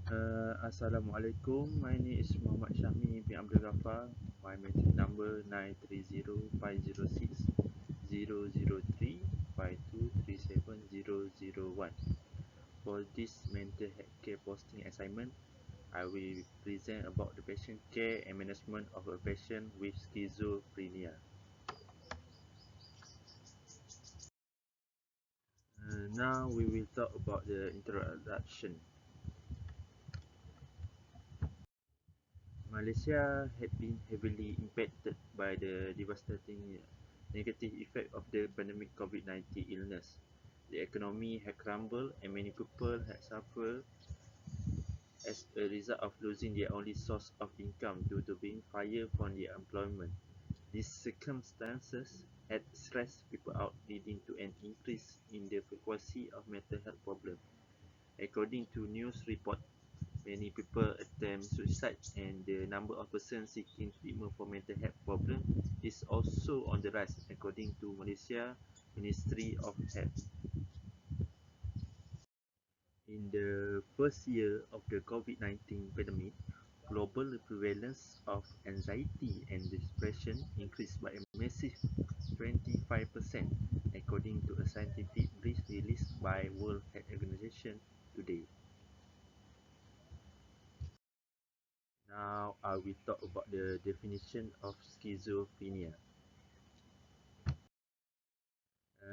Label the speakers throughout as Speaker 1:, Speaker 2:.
Speaker 1: Assalamualaikum. My name is Muhammad Syahmi bin Abdul Ghaffar. My metric number 930-506-003-5237-001. For this mental health care posting assignment, I will present about the patient care and management of a patient with schizophrenia. Now we will talk about the introduction. Malaysia had been heavily impacted by the devastating negative effect of the pandemic COVID-19 illness. The economy had crumbled and many people had suffered as a result of losing their only source of income due to being fired from their employment. These circumstances had stressed people out, leading to an increase in the frequency of mental health problems. According to news reports, many people attempt suicide and the number of persons seeking treatment for mental health problems is also on the rise, according to Malaysia Ministry of Health. In the first year of the COVID-19 pandemic, global prevalence of anxiety and depression increased by a massive 25%, according to a scientific brief released by World Health Organization today. Now I will talk about the definition of schizophrenia.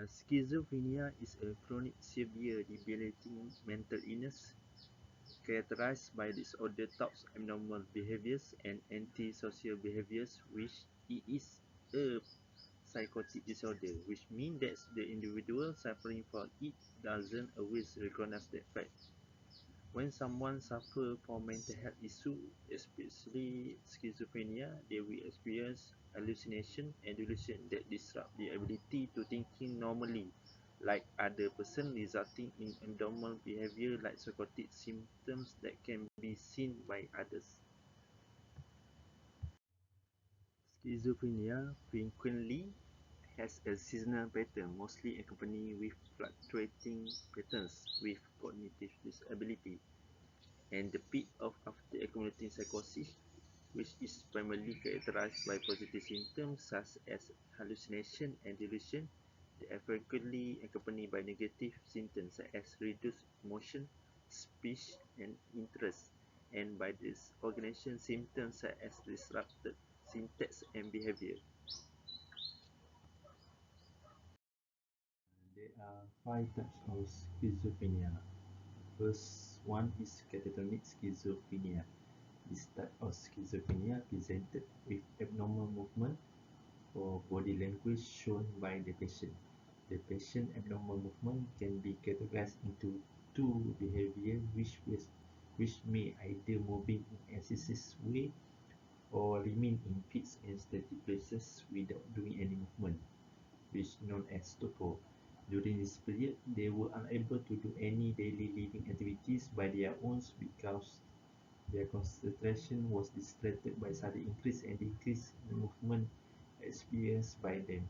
Speaker 1: Schizophrenia is a chronic, severe, debilitating mental illness characterized by disordered thoughts, abnormal behaviors, and antisocial behaviors, which it is a psychotic disorder, which means that the individual suffering from it doesn't always recognize that fact. When someone suffers from mental health issues, especially schizophrenia, they will experience hallucination and delusion that disrupt their ability to thinking normally, like other person, resulting in abnormal behavior like psychotic symptoms that can be seen by others. Schizophrenia frequently has a seasonal pattern, mostly accompanied with fluctuating patterns with cognitive disability, and the peak of after accumulating psychosis, which is primarily characterized by positive symptoms such as hallucination and delusion. They are frequently accompanied by negative symptoms such as reduced emotion, speech, and interest, and by disorganization symptoms such as disrupted syntax and behavior. There are five types of schizophrenia. First one is catatonic schizophrenia. This type of schizophrenia presented with abnormal movement or body language shown by the patient. The patient abnormal movement can be categorized into two behavior which may either moving in excessive way or remain in fixed and static places without doing any movement, which is known as torpor. During this period, they were unable to do any daily living activities by their own because their concentration was distracted by sudden increase and decrease in movement experienced by them.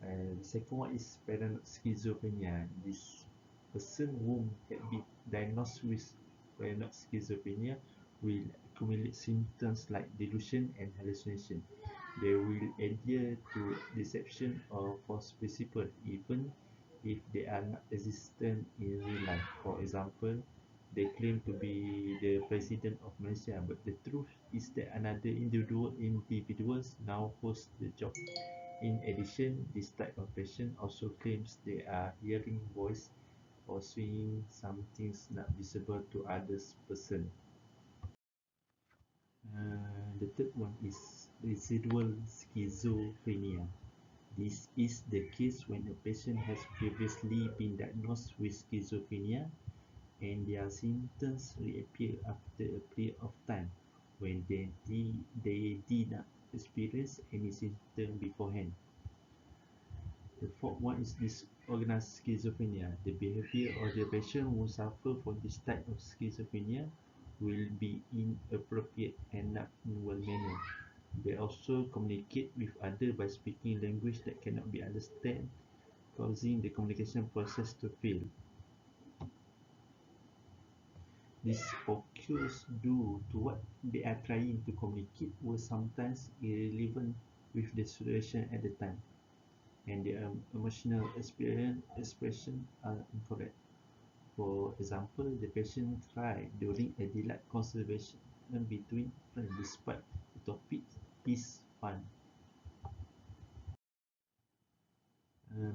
Speaker 1: The second one is paranoid schizophrenia. This person who had been diagnosed with paranoid schizophrenia will accumulate symptoms like delusion and hallucination. They will adhere to deception or false principles even if they are not existent in real life. For example, they claim to be the president of Malaysia, but the truth is that another individuals now host the job. In addition, this type of patient also claims they are hearing voice or seeing some things not visible to others person. The third one is residual schizophrenia. This is the case when a patient has previously been diagnosed with schizophrenia and their symptoms reappear after a period of time when they did not experience any symptom beforehand. The fourth one is disorganized schizophrenia. The behavior of the patient who suffer from this type of schizophrenia will be inappropriate and not in well manner. They also communicate with others by speaking language that cannot be understood, causing the communication process to fail. This occurs due to what they are trying to communicate was sometimes irrelevant with the situation at the time, and their emotional expression are incorrect. For example, the patient cried during a delayed conversation between friends despite the topic is fun.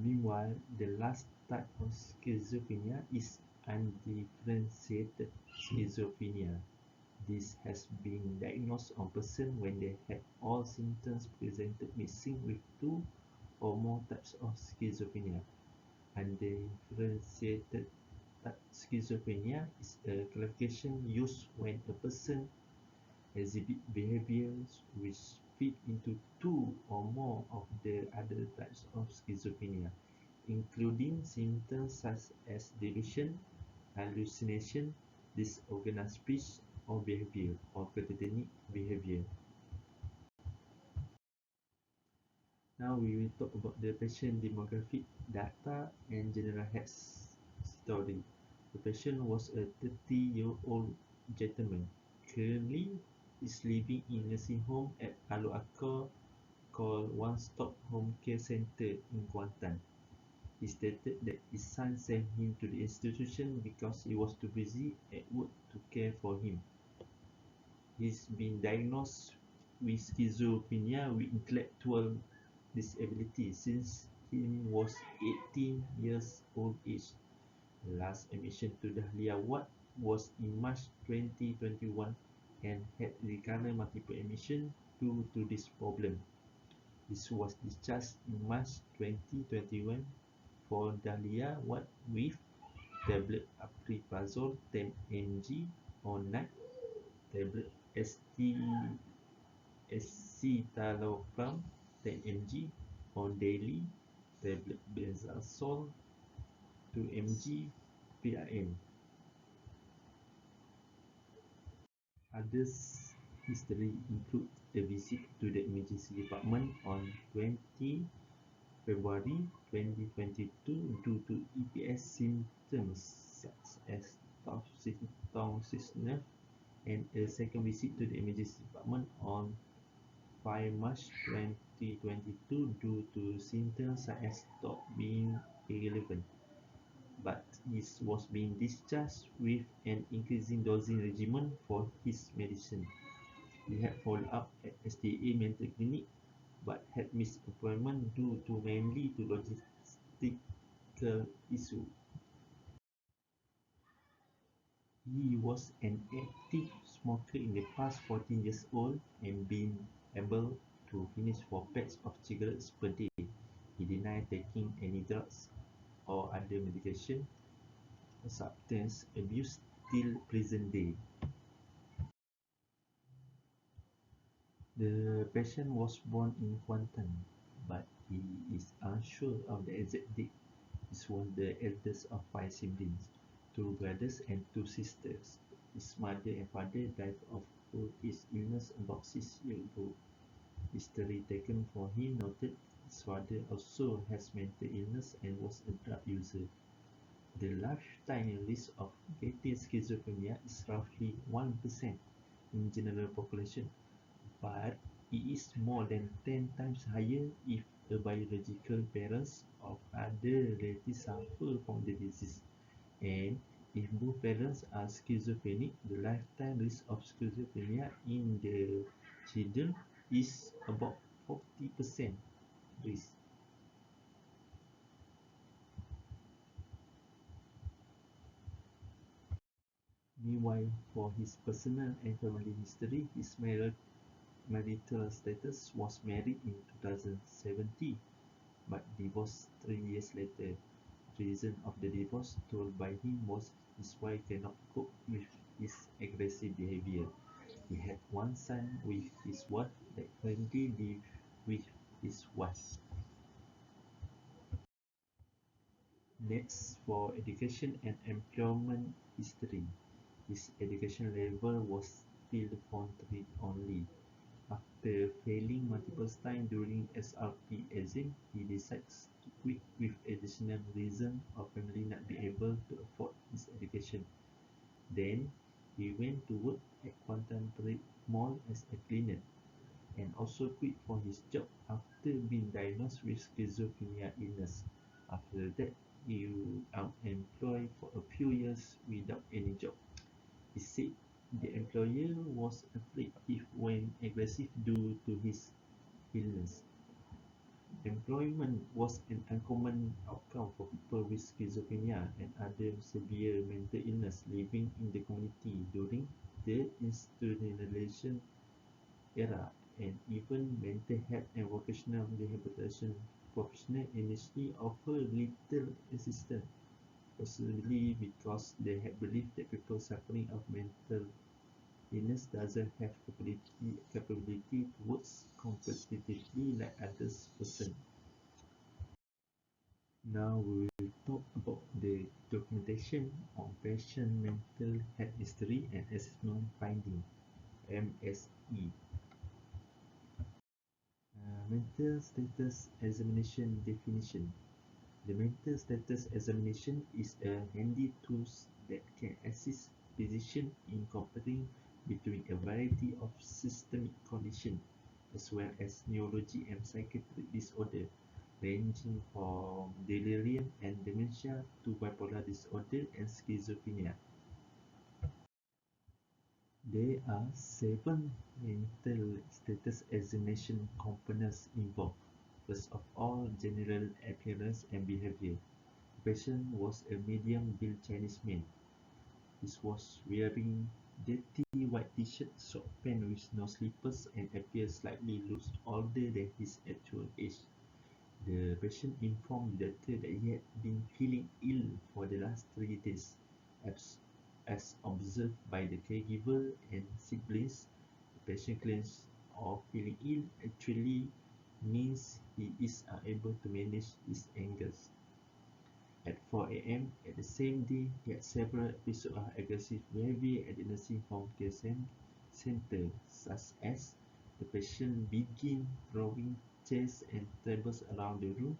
Speaker 1: Meanwhile, the last type of schizophrenia is undifferentiated schizophrenia. This has been diagnosed on persons when they had all symptoms presented mixing with two or more types of schizophrenia. Undifferentiated schizophrenia is a classification used when a person exhibits behaviors which fit into two or more of the other types of schizophrenia, including symptoms such as delusion, hallucination, disorganized speech or behavior, or catatonic behavior. Now we will talk about the patient demographic data and general health story. The patient was a 30-year-old gentleman. Currently, is living in a nursing home at Alu Akar called One Stop Home Care Center in Kuantan. He stated that his son sent him to the institution because he was too busy at work to care for him. He's been diagnosed with schizophrenia with intellectual disability since he was 18 years old age. The last admission to Dahlia Ward was in March 2021 and had recurrent multiple admission due to this problem. This was discharged in March 2021 for Dahlia Ward with tablet aripiprazole 10 mg on night, tablet escitalopram 10 mg on daily, tablet benzalazole 2 mg PRN. Others history include a visit to the emergency department on 20 February 2022 due to EPS symptoms such as toxicity and a second visit to the emergency department on 5 March 2022 due to symptoms such as stop being irrelevant, but he was being discharged with an increasing dosing regimen for his medicine. He had followed up at STA mental clinic but had missed appointment due to mainly to logistical issue. He was an active smoker in the past 14 years old and been able to finish 4 packs of cigarettes per day. He denied taking any drugs or other medication. Substance abuse till present day. The patient was born in Kuantan, but he is unsure of the exact date. He was the eldest of 5 siblings, 2 brothers and 2 sisters. His mother and father died of old age illness about 6 years ago. History taken for him noted his father also has mental illness and was a drug user. The lifetime risk of getting schizophrenia is roughly 1% in general population, but it is more than 10 times higher if the biological parents of other relatives suffer from the disease. And if both parents are schizophrenic, the lifetime risk of schizophrenia in the children is about 40% risk. Meanwhile, for his personal and family history, his marital status was married in 2017 but divorced 3 years later. The reason of the divorce told by him was his wife cannot cope with his aggressive behavior. He had one son with his wife that currently lives with his wife. Next, for education and employment history. His education level was still Form 3 only. After failing multiple times during SRP exam, he decides to quit with additional reason of family not being able to afford his education. Then, He went to work at Contemporary Mall as a cleaner and also quit for his job after being diagnosed with schizophrenia illness. After that, he was unemployed for a few years without any job. He said the employer was afraid he went aggressive due to his illness. Employment was an uncommon outcome for people with schizophrenia and other severe mental illness living in the community during the institutionalization era, and even mental health and vocational rehabilitation professionals initially offered little assistance, possibly because they had believed that people suffering of mental illness doesn't have capability to work competitively like others person. Now we will talk about the documentation on patient mental health history and assessment finding (MSE). Mental status examination definition. The mental status examination is a handy tool that can assist physicians in comparing between a variety of systemic conditions as well as neurology and psychiatric disorders, ranging from delirium and dementia to bipolar disorder and schizophrenia. There are 7 mental status examination components involved. First of all, general appearance and behavior. The patient was a medium-built Chinese man. He was wearing dirty white t-shirt, short pants with no slippers, and appeared slightly looked older than his actual age. The patient informed the doctor that he had been feeling ill for the last 3 days, as, as observed by the caregiver and siblings. The patient claims of feeling ill actually means he is unable to manage his anger. At 4 a.m. at the same day, he had several episodes of aggressive behavior at the nursing home care center, such as the patient began throwing chairs and tables around the room,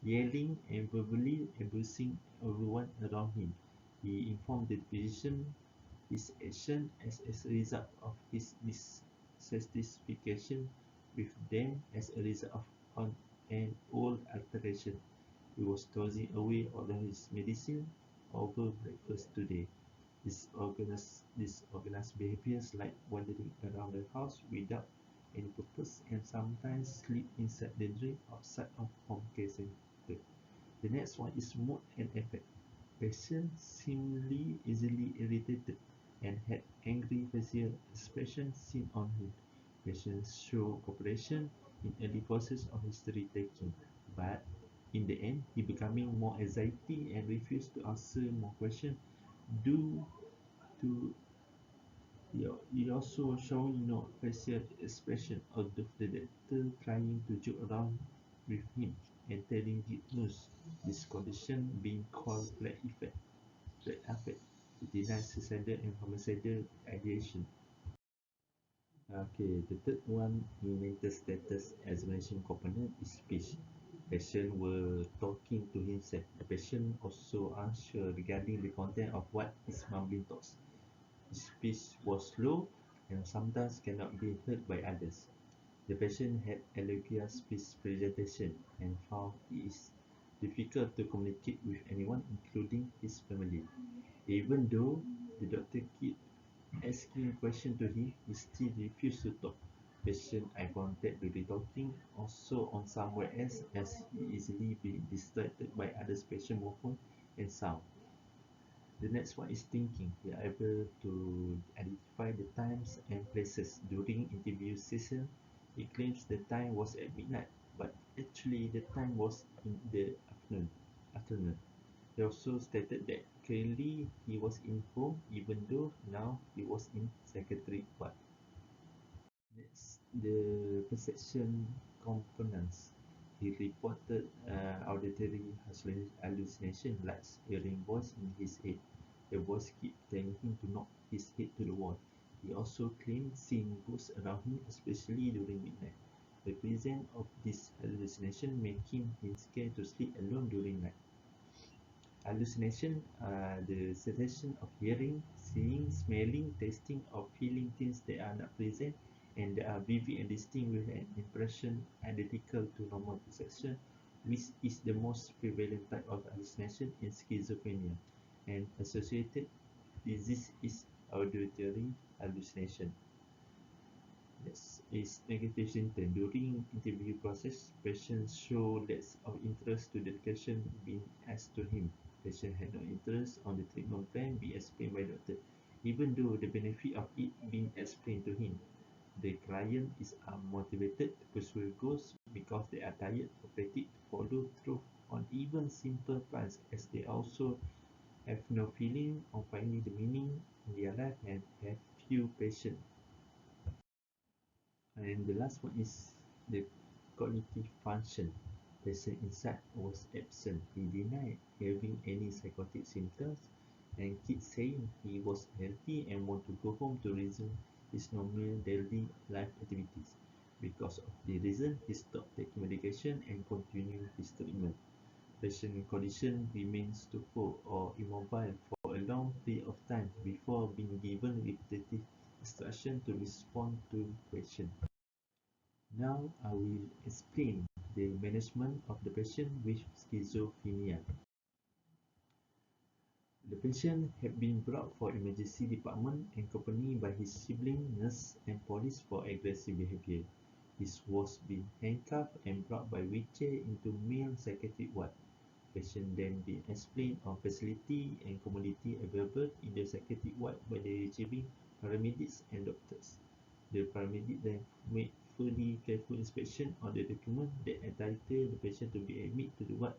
Speaker 1: yelling and verbally abusing everyone around him. He informed the physician his action as a result of his dissatisfaction with them as a result of an old altercation. He was tossing away all of his medicine over breakfast today. Disorganized behaviors like wandering around the house without any purpose and sometimes sleep inside the drain outside of home care center. The next one is mood and affect. Patient seemingly easily irritated and had angry facial expressions seen on him. Patients show cooperation in early process of history taking, but in the end, he becoming more anxiety and refused to answer more questions due to he also showing no facial expression, although the doctor trying to joke around with him and telling good news. This condition being called flat affect, to deny suicidal and homicidal ideation. Okay, the third one in mental status examination component is speech. Patient were talking to himself. The patient also unsure regarding the content of what is mumbling thoughts. His speech was slow and sometimes cannot be heard by others. The patient had eloquent speech presentation and found it is difficult to communicate with anyone, including his family. Even though the doctor kept asking questions to him, he still refused to talk. Patient eye contact during talking also on somewhere else as he easily be distracted by other patient movement and sound. The next one is thinking. We are able to identify the times and places during interview session. He claims the time was at midnight, but actually the time was in the afternoon. He also stated that clearly he was in home even though now he was in psychiatric ward. Next, the perception components. He reported auditory hallucination like hearing voice in his head. The voice kept telling him to knock his head to the wall. He also claimed seeing ghosts around him, especially during midnight. The presence of this hallucination made him scared to sleep alone during night. Hallucination are the sensation of hearing, seeing, smelling, tasting, or feeling things that are not present and that are vivid and distinct with an impression identical to normal perception, which is the most prevalent type of hallucination in schizophrenia. An associated disease is auditory hallucination. Yes, is negative symptom. During interview process, patient show less of interest to the education being asked to him. Patient had no interest on the treatment plan being explained by doctor, even though the benefit of it being explained to him. The client is unmotivated to pursue goals because they are tired or fatigued to follow through on even simple plans, as they also have no feeling of finding the meaning in their life and have few patience. And the last one is the cognitive function. Patient inside was absent. He denied having any psychotic symptoms and kept saying he was healthy and want to go home to resume his normal daily life activities. Because of the reason, he stopped taking medication and continued his treatment. Patient condition remains stupor or immobile for a long period of time before being given repetitive instruction to respond to question. Now I will explain the management of the patient with schizophrenia. The patient had been brought for emergency department accompanied by his sibling, nurse, and police for aggressive behavior. He was being handcuffed and brought by wheelchair into male psychiatric ward. Patient then been explained on facility and commodity available in the psychiatric ward by the retrieving paramedics and doctors. The paramedic then made fully careful inspection on the document that entitled the patient to be admitted to the ward,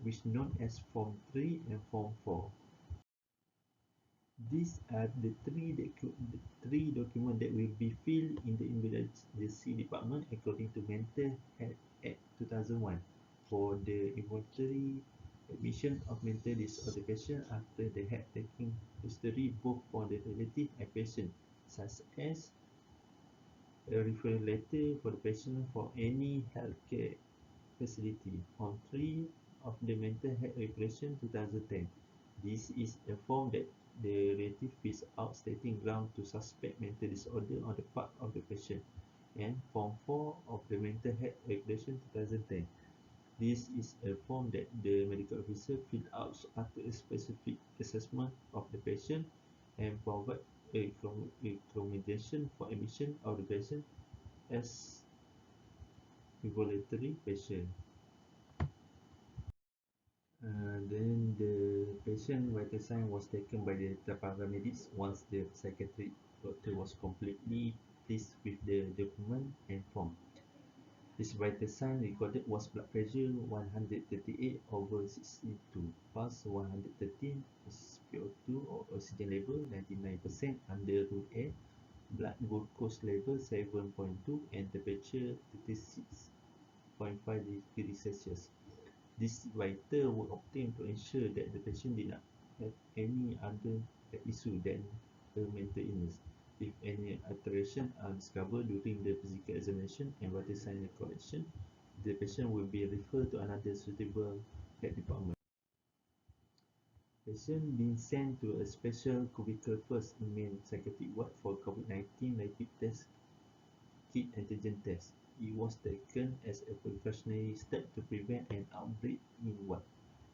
Speaker 1: which known as Form 3 and Form 4. These are the three documents that will be filled in the emergency department according to Mental Health Act 2001 for the involuntary admission of mental disorder patient after they had taken history both for the relative and patient, such as a referral letter for the patient for any healthcare facility. Form 3 of the Mental Health Regulation 2010. This is a form that the relative fills out stating ground to suspect mental disorder on the part of the patient. And Form 4 of the Mental Health Regulation 2010. This is a form that the medical officer fills out after a specific assessment of the patient and provide a recommendation for admission of the patient as involuntary patient. Then the patient vital sign was taken by the paramedics once the psychiatric doctor was completely pleased with the document and form. His vital sign recorded was blood pressure 138 over 62, pulse 113, SpO2 or oxygen level 99% under rule A, blood glucose level 7.2 and temperature 36.5 degrees Celsius. This vital were obtained to ensure that the patient did not have any other issue than a mental illness. If any alterations are discovered during the physical examination and vital sign collection, the patient will be referred to another suitable health department. Patient being sent to a special cubicle first in main psychiatric ward for COVID-19 rapid test kit antigen test. It was taken as a precautionary step to prevent an outbreak in ward.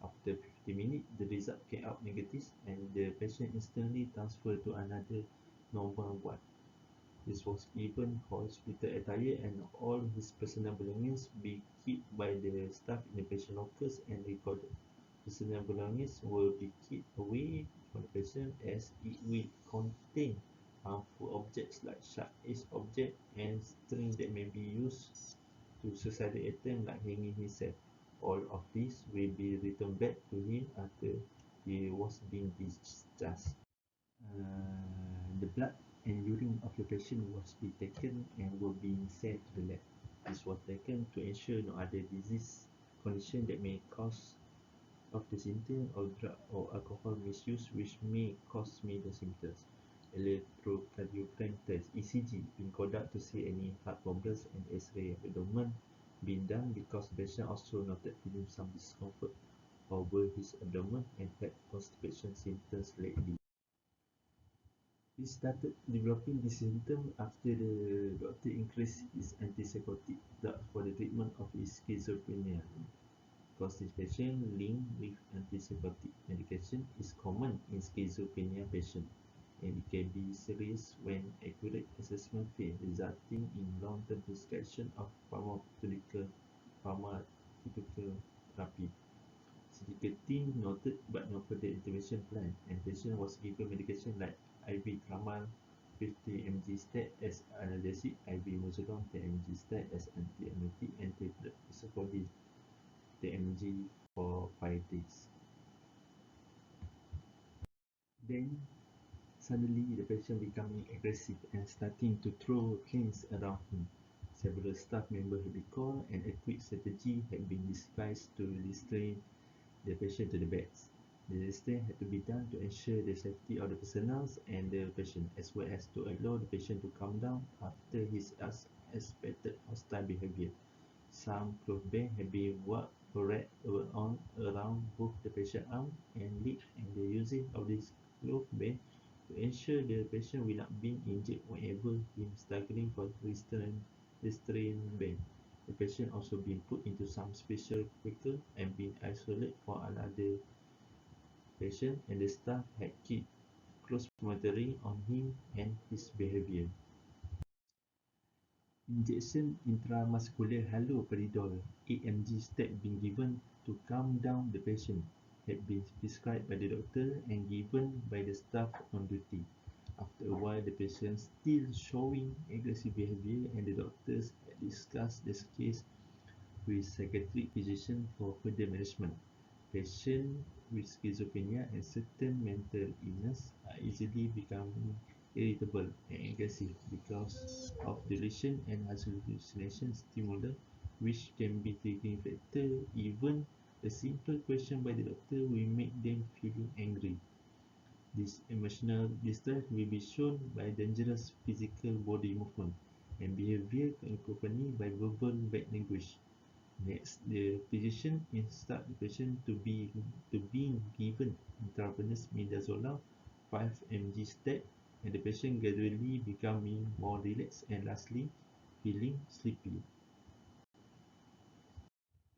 Speaker 1: After 50 minutes, the result came out negative and the patient instantly transferred to another normal ward. This was given hospital attire and all his personal belongings be kept by the staff in the patient lockers and recorded. Personal belongings will be kept away from the patient as it will contain harmful objects like sharp-edged objects and string that may be used to suicidal attempt like hanging himself. All of this will be returned back to him after he was being discharged. The blood and urine of the patient was be taken and were being sent to the lab. This was taken to ensure no other disease condition that may cause of the symptom of drug or alcohol misuse which may cause major symptoms. Electrocardiogram test (ECG) being conducted to see any heart problems and X-ray of abdomen being done because the patient also noted feeling some discomfort over his abdomen and had constipation symptoms lately. He started developing this symptom after the doctor increased his antipsychotic drugs for the treatment of his schizophrenia. Constipation linked with antipsychotic medication is common in schizophrenia patients, and it can be serious when accurate assessment fails, resulting in long-term prescription of pharmaceutical therapy. Critical team noted but no further intervention planned, and patient was given medication like IV tramal 50 mg stat as analgesic, IV muzolone 10 mg stat as antiemetic, and tablet isocolil 10 mg for 5 days. Then suddenly the patient becoming aggressive and starting to throw things around him. Several staff members had been called, and a quick strategy had been devised to restrain the patient to the beds. The restraint had to be done to ensure the safety of the personnel and the patient, as well as to allow the patient to calm down after his unexpected hostile behavior. Some cloth bands had been wrapped around both the patient's arm and leg, and the usage of this cloth band to ensure the patient will not be injured whenever him struggling for restraint band. The patient also been put into some special vehicle and been isolated from another patient, and the staff had kept close monitoring on him and his behavior. Injection intramuscular haloperidol 8 mg stat been given to calm down the patient, had been prescribed by the doctor and given by the staff on duty. After a while, the patient still showing aggressive behavior, and the doctors had discussed this case with psychiatric physician for further management. Patients with schizophrenia and certain mental illness are easily becoming irritable and aggressive because of delusion and hallucination stimuli, which can be triggering factor. Even a simple question by the doctor will make them feeling angry. This emotional distress will be shown by dangerous physical body movement and behavior accompanied by verbal bad language. Next, the physician instructs the patient to be given intravenous midazolam 5 mg stat, and the patient gradually becoming more relaxed and lastly feeling sleepy.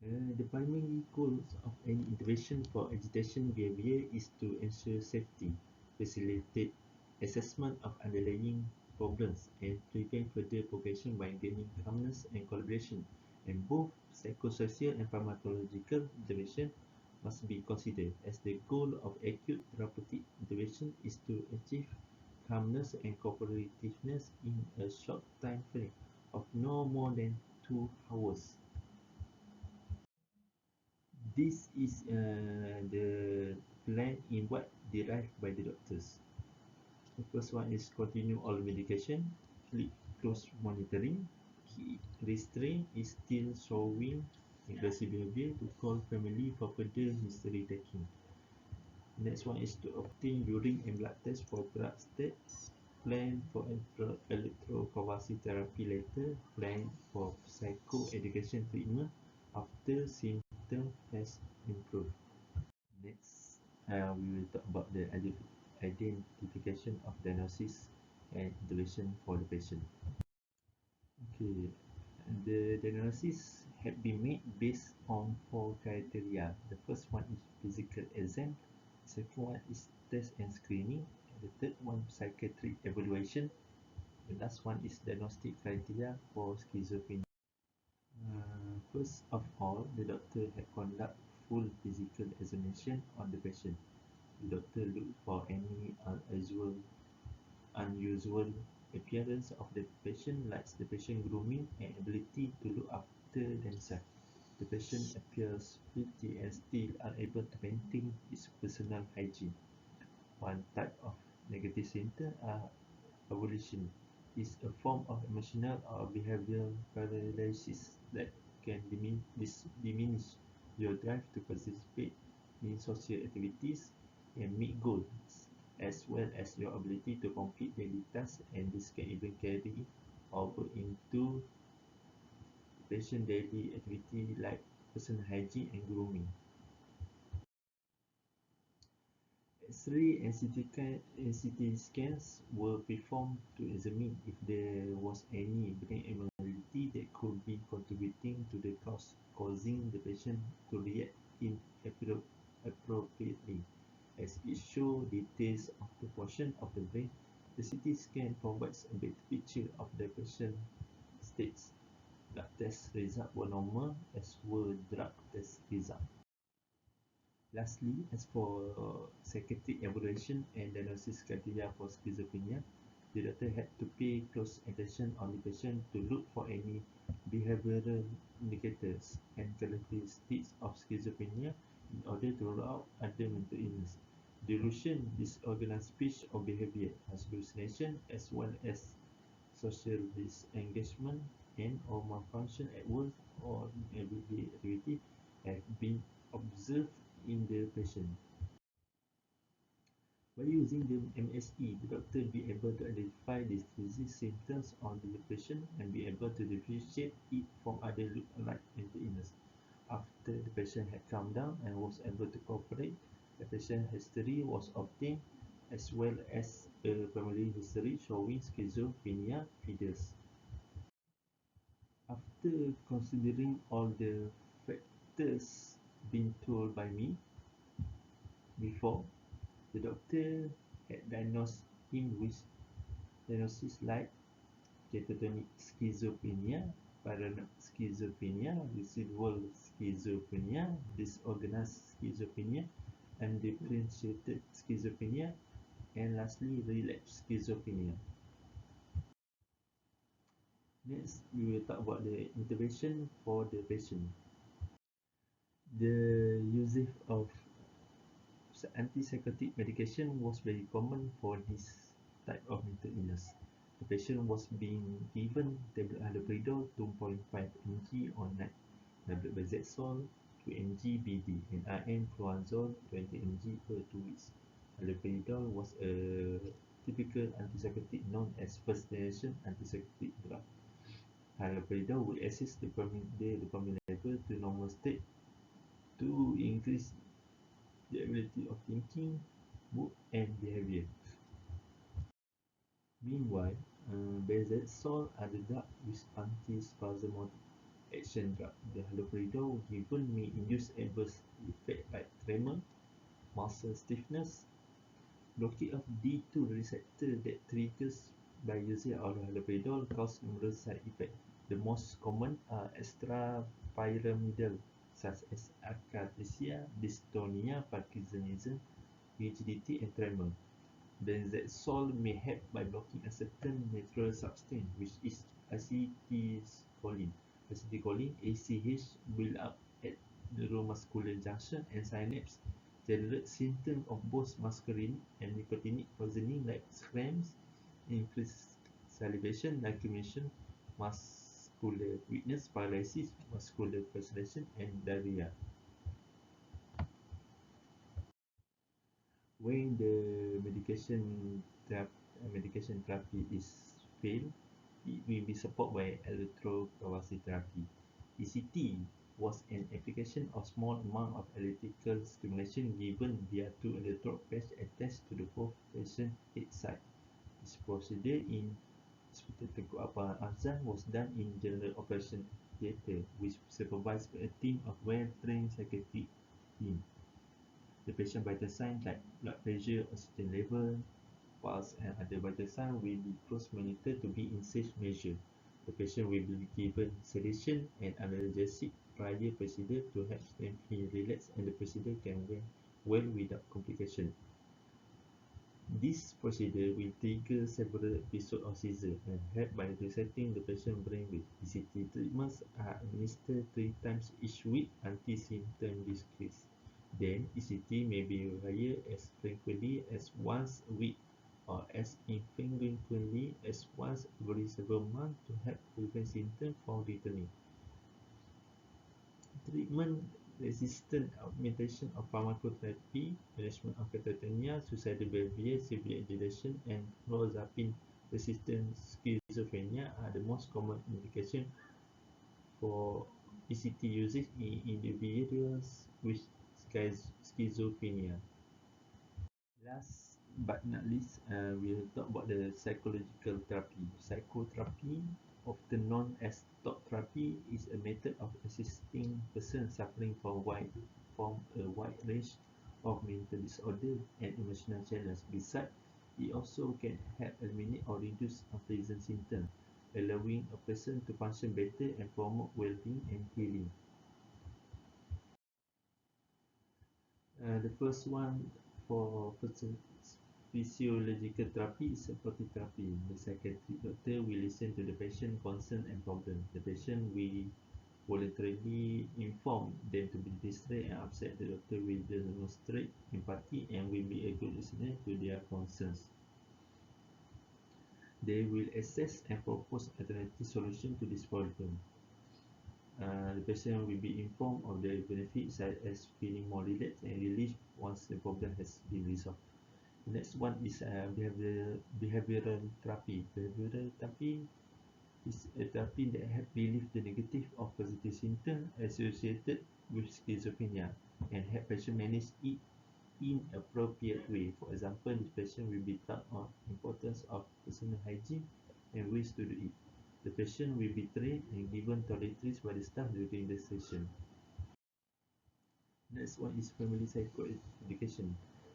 Speaker 1: The primary goals of any intervention for agitation behavior is to ensure safety, facilitate assessment of underlying problems, and prevent further progression by gaining calmness and collaboration. And both psychosocial and pharmacological intervention must be considered, as the goal of acute therapeutic intervention is to achieve calmness and cooperativeness in a short time frame of no more than 2 hours. This is the plan in what derived by the doctors. The first one is continue all medication, keep close monitoring, keep restraint is still showing aggressive behavior, to call family for further history taking. Next one is to obtain urine and blood test for drug state, plan for electroconvulsive therapy later, plan for psychoeducation treatment after symptom has improved. Next, we will talk about the identification of diagnosis and intervention for the patient. Okay, the diagnosis had been made based on 4 criteria. The first one is physical exam, second one is test and screening, and the third one psychiatric evaluation. The last one is diagnostic criteria for schizophrenia. First of all, the doctor had conduct full physical examination on the patient. The doctor looked for any unusual appearance of the patient, like the patient grooming and ability to look after themselves. The patient appears filthy and still unable to maintain his personal hygiene. One type of negative symptom are avolition is a form of emotional or behavioral paralysis that can diminish your drive to participate in social activities and meet goals, as well as your ability to complete daily tasks, and this can even carry over into patient daily activity like personal hygiene and grooming. X-ray and CT scans were performed to examine if there was any brain abnormality that could be contributing to the cause, causing the patient to react inappropriately. As it shows details of the portion of the brain, the CT scan provides a better picture of the patient's states. Blood test results were normal, as were drug test results. Lastly, as for psychiatric evaluation and diagnosis criteria for schizophrenia, the doctor had to pay close attention on the patient to look for any behavioral indicators and characteristics of schizophrenia in order to rule out other mental illness. Delusion, disorganized speech or behavior, hallucination, as well as social disengagement and/or malfunction at work or in everyday activity have been observed in the patient. By using the MSE, the doctor will be able to identify the disease symptoms on the patient and be able to differentiate it from other look-alike mental illness. After the patient had calmed down and was able to cooperate, the patient history was obtained as well as a family history showing schizophrenia features. After considering all the factors being told by me before, the doctor had diagnosed him with diagnoses like catatonic schizophrenia, paranoid schizophrenia, residual schizophrenia, disorganized schizophrenia, undifferentiated schizophrenia, and lastly, relapse schizophrenia. Next, we will talk about the intervention for the patient. The usage of antipsychotic medication was very common for this type of mental illness. The patient was being given tablet haloperidol 2.5 mg on night, tablet benzoxazole 2 mg BD, and IM fluazole 20 mg per 2 weeks. Haloperidol was a typical antipsychotic known as first-generation antipsychotic drug. Haloperidol will assist the dopamine level to normal state to increase the ability of thinking, mood, and behavior. Meanwhile, benzoxazole are the drug with antispasmodic action drug. The haloperidol given may induce adverse effects like tremor, muscle stiffness, blockade of D2 receptor that triggers by using haloperidol cause numerous side effects. The most common are extrapyramidal, such as akathisia, dystonia, Parkinsonism, rigidity, and tremor. Benzoxazole may help by blocking a certain natural substance, which is acetylcholine. Acetylcholine (ACH) build up at neuromuscular junction and synapse, generate symptoms of both muscarinic and nicotinic poisoning like cramps, increased salivation, lacrimation, muscular weakness, paralysis, muscular fascination, and diarrhea. When the medication therapy is failed, it will be supported by electroconvulsive therapy. ECT was an application of small amount of electrical stimulation given via two electrode patch attached to the both patient head side. This procedure in Hospital Tengku Abah Azhar was done in general operation theatre, which supervised by a team of well-trained psychiatric team. The patient vital signs like blood pressure, oxygen level, pulse, and other vital signs will be close monitored to be in safe measure. The patient will be given sedation and analgesic prior procedure to help them feel relaxed, and the procedure can went well without complication. This procedure will trigger several episodes of seizure and help by resetting the patient's brainwave. ECT treatments are administered 3 times each week until symptoms decrease. Then, ECT may be required as frequently as once a week or as infrequently as once every several months to help prevent symptoms from returning. Treatment-resistant augmentation of pharmacotherapy, management of catatonia, suicidal behavior, severe agitation, and clozapine-resistant schizophrenia are the most common indications for ECT usage in individuals with schizophrenia. Last but not least, we'll talk about the psychological therapy. Psychotherapy, often known as talk therapy, is a method of assisting persons suffering from a wide range of mental disorder and emotional challenge. Besides, it also can help eliminate or reduce unpleasant symptoms, allowing a person to function better and promote well-being and healing. The first one for physiological therapy is supportive therapy. The psychiatric doctor will listen to the patient concern and problem. The patient will voluntarily inform them to be distressed and upset. The doctor will demonstrate empathy and will be a good listener to their concerns. They will assess and propose alternative solution to this problem. The patient will be informed of the benefits such as feeling more relaxed and relieved once the problem has been resolved. The next one is behavioral therapy. Behavioral therapy is a therapy that helps relieve the negative or positive symptoms associated with schizophrenia and help patient manage it in appropriate way. For example, this patient will be taught on importance of personal hygiene and ways to do it. The patient will be trained and given toiletries by the staff during the session. Next one is family psychoeducation.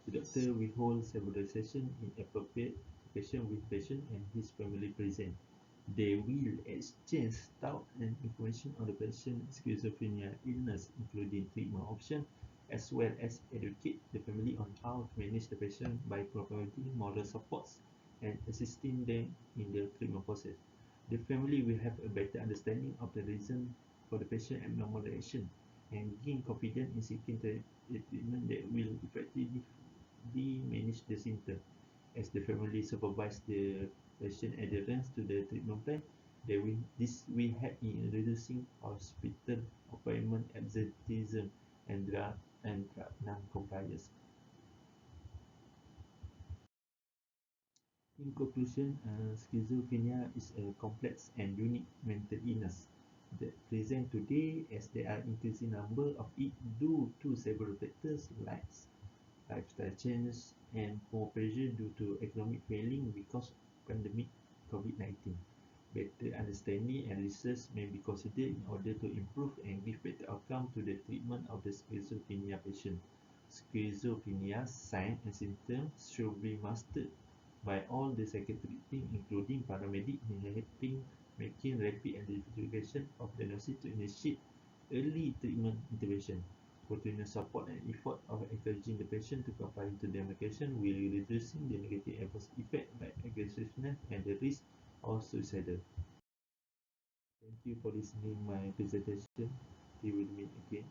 Speaker 1: The doctor will hold several sessions in appropriate location with patient and his family present. They will exchange thoughts and information on the patient's schizophrenia illness, including treatment options, as well as educate the family on how to manage the patient by providing moral supports and assisting them in the treatment process. The family will have a better understanding of the reason for the patient's abnormal reaction and gain confidence in seeking the treatment that will effectively manage the symptoms. As the family supervise the patient adherence to the treatment plan, this will help in reducing hospital appointment absenteeism and drug non-compliance. In conclusion, schizophrenia is a complex and unique mental illness that present today as there are increasing number of it due to several factors like lifestyle changes and more pressure due to economic failing because of pandemic COVID-19. Better understanding and research may be considered in order to improve and give better outcome to the treatment of the schizophrenia patient. Schizophrenia signs and symptoms should be mastered by all the psychiatric team, including paramedic, in helping making rapid identification of diagnosis to initiate early treatment intervention. Continuous support and effort of encouraging the patient to comply to the medication will reducing the negative adverse effect like aggressiveness and the risk of suicidal. Thank you for listening my presentation. We will meet again.